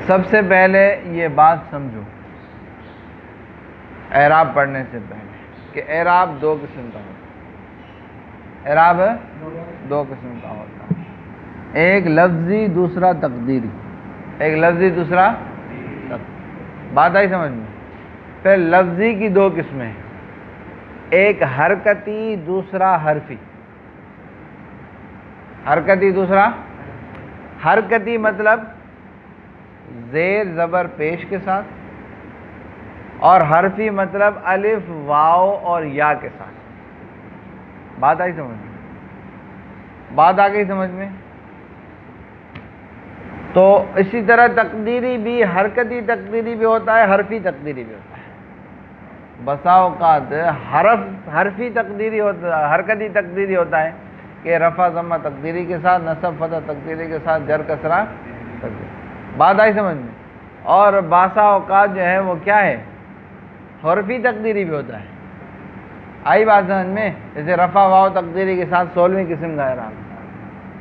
سب سے پہلے یہ بات سمجھو اعراب پڑھنے سے پہلے کہ اعراب دو قسم کا ہوتا ہے. اعراب دو قسم کا ہوتا ہے، ایک لفظی دوسرا تقدیری. ایک لفظی دوسرا بات آئی سمجھ میں؟ پھر لفظی کی دو قسمیں، ایک حرکتی دوسرا حرفی. حرکتی دوسرا حرکتی مطلب زیر زبر پیش کے ساتھ، اور حرفی مطلب الف واو اور یا کے ساتھ. بات آئی سمجھ میں؟ بات آ گئی سمجھ میں؟ تو اسی طرح تقدیری بھی حرکتی تقدیری بھی ہوتا ہے، حرفی تقدیری بھی ہوتا ہے. بسا اوقات حرفی تقدیری ہوتا ہے، حرکتی تقدیری ہوتا ہے کہ رفع ضمہ تقدیری کے ساتھ، نصب فتح تقدیری کے ساتھ، جر کسرہ تقدیری. بات آئی سمجھ میں؟ اور باسا اوقات جو ہے وہ کیا ہے، حرفی تقدیری بھی ہوتا ہے. آئی بات سمجھ میں؟ جیسے رفع واو تقدیری کے ساتھ 16ویں قسم کا اعراب.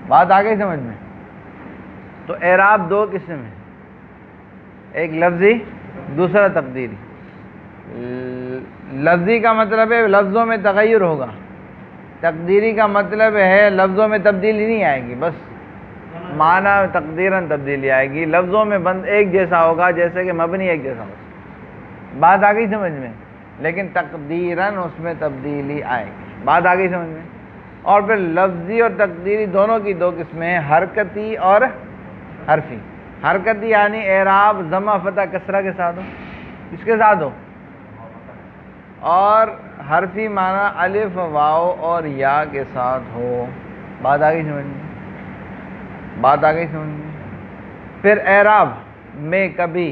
بات آ گئی سمجھ میں؟ تو اعراب دو قسم ہے، ایک لفظی دوسرا تقدیری. لفظی کا مطلب ہے لفظوں میں تغیر ہوگا، تقدیری کا مطلب ہے لفظوں میں تبدیلی نہیں آئے گی، بس معنی تقدیراً تبدیلی آئے گی. لفظوں میں بند ایک جیسا ہوگا، جیسے کہ مبنی ایک جیسا ہوگا. بات آ گئی سمجھ میں؟ لیکن تقدیراً اس میں تبدیلی آئے گی. بات آ گئی سمجھ میں؟ اور پھر لفظی اور تقدیری دونوں کی دو قسمیں ہیں، حرکتی اور حرفی. حرکتی یعنی اعراب ضمہ فتح کسرہ کے ساتھ ہو، اس کے ساتھ ہو، اور حرفی معنی الف واو اور یا کے ساتھ ہو. بات آ گئی سمجھ میں؟ بات آ گئی سمجھ میں؟ پھر اعراب میں کبھی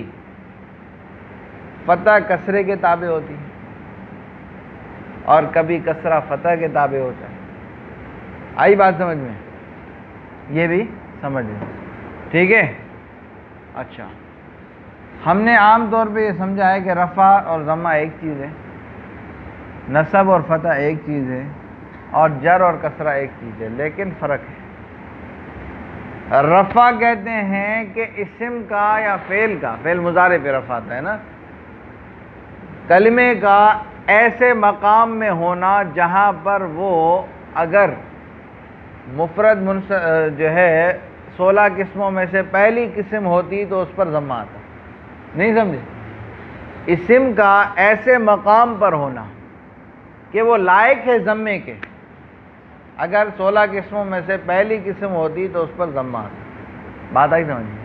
فتح کسرے کے تابع ہوتی ہے اور کبھی کسرہ فتح کے تابع ہوتا ہے. آئی بات سمجھ میں؟ یہ بھی سمجھ لیں، ٹھیک ہے. اچھا، ہم نے عام طور پہ یہ سمجھا ہے کہ رفع اور ضمہ ایک چیز ہے، نصب اور فتح ایک چیز ہے، اور جر اور کسرہ ایک چیز ہے، لیکن فرق ہے. رفع کہتے ہیں کہ اسم کا یا فعل کا، فعل مضارع پہ رفع آتا ہے نا، کلمے کا ایسے مقام میں ہونا جہاں پر وہ اگر مفرد جو ہے 16 قسموں میں سے پہلی قسم ہوتی تو اس پر ضمہ آتا. نہیں سمجھے؟ اسم کا ایسے مقام پر ہونا کہ وہ لائق ہے ضمے کے، اگر 16 قسموں میں سے پہلی قسم ہوتی تو اس پر ضمہ آتا. بات آئی سمجھ میں؟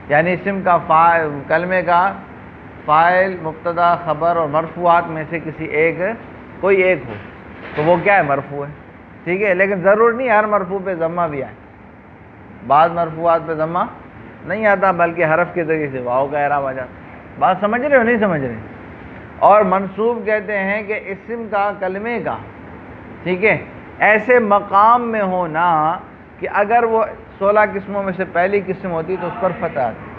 یعنی اسم کا کلمے کا فاعل، مبتدا، خبر اور مرفوعات میں سے کسی ایک کوئی ایک ہو تو وہ کیا ہے، مرفوع ہے. ٹھیک ہے، لیکن ضرور نہیں ہر مرفوع پہ ضمہ بھی آئے. بعض مرفوعات پہ ضمہ نہیں آتا، بلکہ حرف کے ذریعے سے واو کا اعراب آ جاتا. بات سمجھ رہے ہو نہیں سمجھ رہے؟ اور منصوب کہتے ہیں کہ اسم کا کلمے کا، ٹھیک ہے، ایسے مقام میں ہونا کہ اگر وہ 16 قسموں میں سے پہلی قسم ہوتی تو اس پر فتح آتی،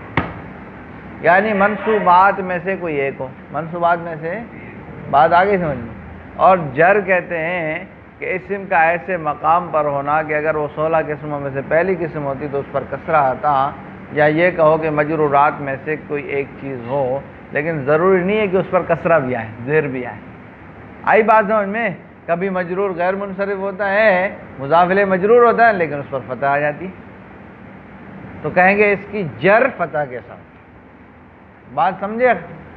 یعنی منصوبات میں سے کوئی ایک ہو، منصوبات میں سے. بات آگے سمجھ میں؟ اور جر کہتے ہیں کہ اسم کا ایسے مقام پر ہونا کہ اگر وہ 16 قسموں میں سے پہلی قسم ہوتی تو اس پر کسرہ آتا، یا یہ کہو کہ مجرورات میں سے کوئی ایک چیز ہو، لیکن ضروری نہیں ہے کہ اس پر کسرہ بھی آئے، زیر بھی آئے. آئی بات سمجھ میں؟ کبھی مجرور غیر منصرف ہوتا ہے، مضاف الیہ مجرور ہوتا ہے، لیکن اس پر فتح آ جاتی تو کہیں گے اس کی جر فتح کے ساتھ. بات سمجھے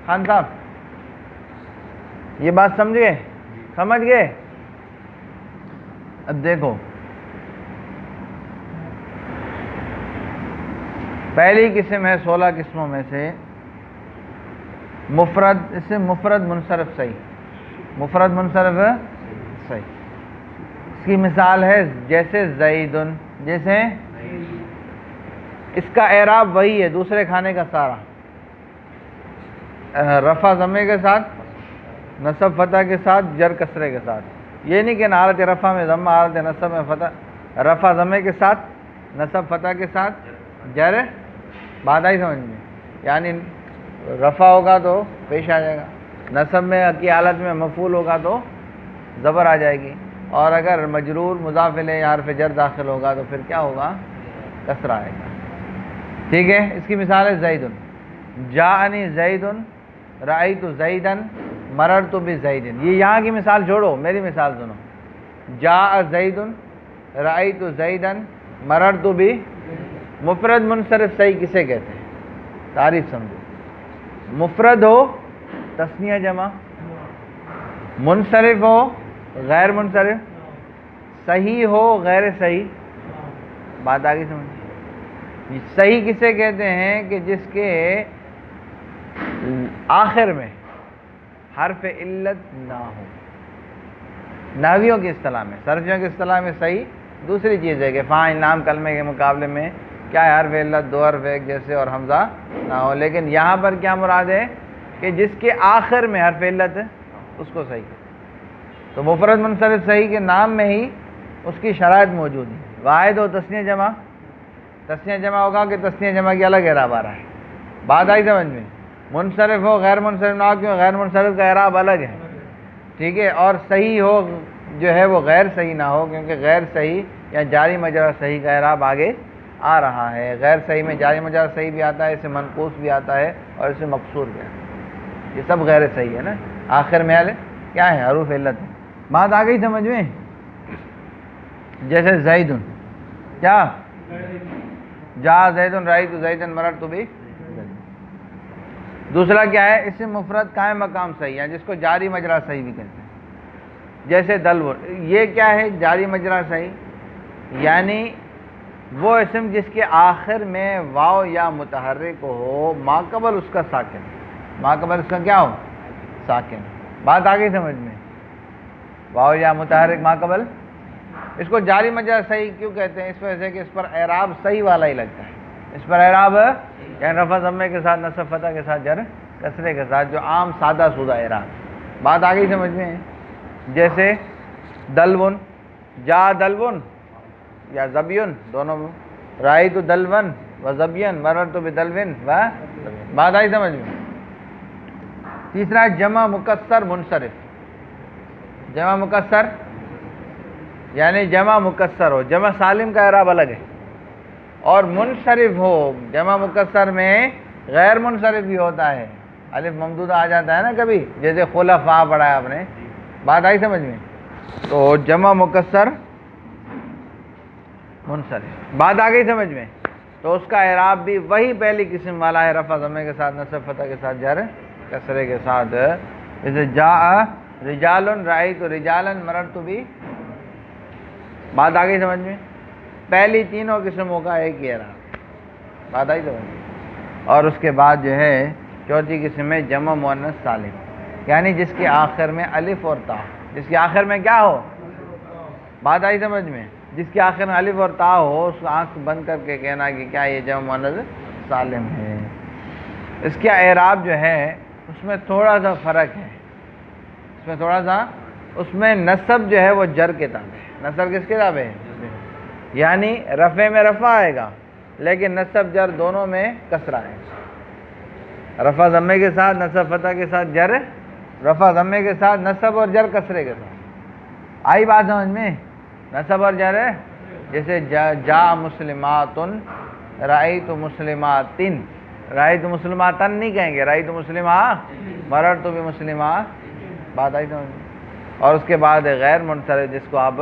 خان صاحب؟ یہ بات سمجھ گئے؟ سمجھ گئے؟ اب دیکھو، پہلی قسم ہے 16 قسموں میں سے مفرد، اسم مفرد منصرف صحیح، مفرد منصرف صحیح. اس کی مثال ہے جیسے زیدن، جیسے اس کا اعراب وہی ہے دوسرے کھانے کا سارا، رفع ضمے کے ساتھ، نصب فتح کے ساتھ، جر کسرے کے ساتھ. یہ نہیں کہ حالت رفع میں ضمہ، حالت نصب میں فتح. رفع ضمے کے ساتھ، نصب فتح کے ساتھ، جر. بات آئی سمجھ میں؟ یعنی رفع ہوگا تو پیش آ جائے گا، نصب میں کی حالت میں مفعول ہوگا تو زبر آ جائے گی، اور اگر مجرور مضاف الیہ یا حرف جر داخل ہوگا تو پھر کیا ہوگا، کسرہ آئے گا. ٹھیک ہے، اس کی مثال ہے زیدن. جاءنی زید رأیت زیدا مررت بزید، یہ یہاں کی مثال چھوڑو، میری مثال سنو. جاء زید رأیت زیدا مررت بی. مفرد منصرف صحیح کسے کہتے ہیں؟ تعریف سمجھو. مفرد ہو تثنیہ جمع، منصرف ہو غیر منصرف، صحیح ہو غیر صحیح. بات آگے سمجھ. صحیح کسے کہتے ہیں؟ کہ جس کے آخر میں حرف علت نہ ہو. نحویوں کی اصطلاح میں، صرفیوں کی اصطلاح میں صحیح دوسری چیز ہے کہ فاعل نام کلمے کے مقابلے میں کیا ہے؟ حرف علت دو حرف ایک جیسے اور حمزہ نہ ہو. لیکن یہاں پر کیا مراد ہے؟ کہ جس کے آخر میں حرف علت ہے اس کو صحیح. تو مفرد منصرف صحیح کے نام میں ہی اس کی شرائط موجود ہیں. واحد ہو تثنیہ جمع، تثنیہ جمع ہوگا کہ تثنیہ جمع کی الگ اعراب آ رہا ہے. بات آئی سمجھ میں؟ منصرف ہو غیر منصرف نہ ہو، کیوں؟ غیر منصرف کا اعراب الگ ہے، ٹھیک ہے. اور صحیح ہو جو ہے وہ غیر صحیح نہ ہو، کیونکہ غیر صحیح یا جاری مجرور صحیح کا اعراب آگے آ رہا ہے. غیر صحیح میں جاری مجرور صحیح بھی آتا ہے، اسے منقوص بھی آتا ہے اور اسے مقصور بھی آتا ہے. یہ سب غیر صحیح ہے نا. آخر میں کیا ہے؟ حروف علت ہے. بات آ گئی سمجھ میں؟ جیسے زید، کیا جا زید رأیت زیدا مررت بی. دوسرا کیا ہے؟ اسم مفرد قائم مقام صحیح ہے، جس کو جاری مجرا صحیح بھی کہتے ہیں. جیسے دلو، یہ کیا ہے؟ جاری مجرا صحیح، یعنی وہ اسم جس کے آخر میں واو یا متحرک ہو، ماقبل اس کا ساکن، ماقبل اس کا کیا ہو؟ ساکن. بات آ گئی سمجھ میں؟ واو یا متحرک ماقبل، اس کو جاری مجرا صحیح کیوں کہتے ہیں؟ اس وجہ سے کہ اس پر اعراب صحیح والا ہی لگتا ہے. اس پر اعراب یعنی رفع ضمے کے ساتھ، نصب فتح کے ساتھ، جر کسرے کے ساتھ، جو عام سادہ سودہ اعراب. بات آ گئی سمجھ میں؟ جیسے دلون، جا دلون یا زبیون دونوں میں، رأیت دلون و زبین مررت بدلون و. بات آئی سمجھ میں؟ تیسرا جمع مکسر منصرف. جمع مکسر یعنی جمع مکسر ہو، جمع سالم کا اعراب الگ ہے، اور منصرف ہو. جمع مکسر میں غیر منصرف بھی ہوتا ہے، الف ممدودہ آ جاتا ہے نا کبھی، جیسے خلفاء پڑھا ہے آپ نے. بات آئی سمجھ میں؟ تو جمع مکسر منصرف. بات آ گئی سمجھ میں؟ تو اس کا اعراب بھی وہی پہلی قسم والا ہے، رفع ضمے کے ساتھ، نصب فتح کے ساتھ، جر کسرے کے ساتھ. جیسے جاء رجال رأیت رجالا مررت بی. بات آ گئی سمجھ میں؟ پہلی تینوں قسموں کا ایک ہی اعراب. بات آئی سمجھ میں؟ اور اس کے بعد جو ہے چوتھی قسم ہے جمع مؤنث سالم، یعنی جس کے آخر میں الف اور تا، جس کے آخر میں کیا ہو؟ بات آئی سمجھ میں؟ جس کے آخر میں الف اور تا ہو، اس کو آنکھ بند کر کے کہنا کہ کیا یہ جمع مؤنث سالم ہے. اس کا اعراب جو ہے اس میں تھوڑا سا فرق ہے، اس میں تھوڑا سا، اس میں نصب جو ہے وہ جر کے تابع ہے. نصب کس کے تابع ہے؟ یعنی رفع میں رفع آئے گا، لیکن نصب جر دونوں میں کسرہ ہے. رفع ضمے کے ساتھ، نصب فتح کے ساتھ، جر رفع ضمے کے ساتھ، نصب اور جر کسرے کے ساتھ. آئی بات سمجھ میں؟ نصب اور جر ہے. جیسے جا مسلمات رأیت مسلمات، رأیت مسلماتن نہیں کہیں گے، رأیت مسلمہ، مررت بمسلمات. بات آئی سمجھ میں؟ اور اس کے بعد غیر منصرف، جس کو آپ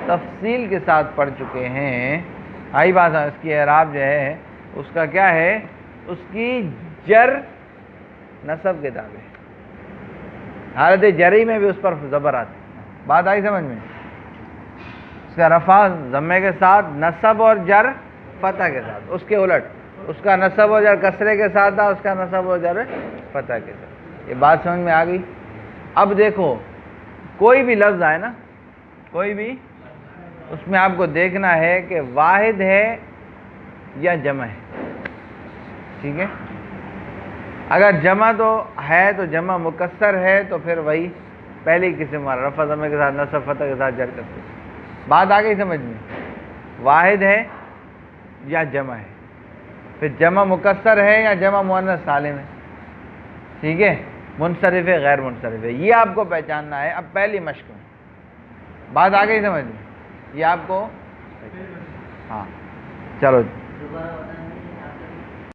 تفصیل کے ساتھ پڑھ چکے ہیں. آئی بات؟ اس کی اعراب جو ہے اس کا کیا ہے؟ اس کی جر نصب کے تابع ہے، حالت جری میں بھی اس پر زبر آتی. بات آئی سمجھ میں؟ اس کا رفع ضمے کے ساتھ، نصب اور جر فتح کے ساتھ. اس کے الٹ اس کا نصب اور جر کسرے کے ساتھ تھا، اس کا نصب اور جر فتح کے ساتھ. یہ بات سمجھ میں آ گئی؟ اب دیکھو کوئی بھی لفظ آئے نا، کوئی بھی، اس میں آپ کو دیکھنا ہے کہ واحد ہے یا جمع ہے. ٹھیک ہے؟ اگر جمع تو ہے تو جمع مکسر ہے تو پھر وہی پہلی قسم والا، رفع ضمے کے ساتھ، نصب فتح کے ساتھ، جر کسرے. بات آ گئی سمجھ میں؟ واحد ہے یا جمع ہے، پھر جمع مکسر ہے یا جمع مؤنث سالم ہے. ٹھیک ہے؟ منصرف ہے غیر منصرف ہے، یہ آپ کو پہچاننا ہے. اب پہلی مشق میں بات آ گئی سمجھ میں؟ یہ آپ کو، ہاں چلو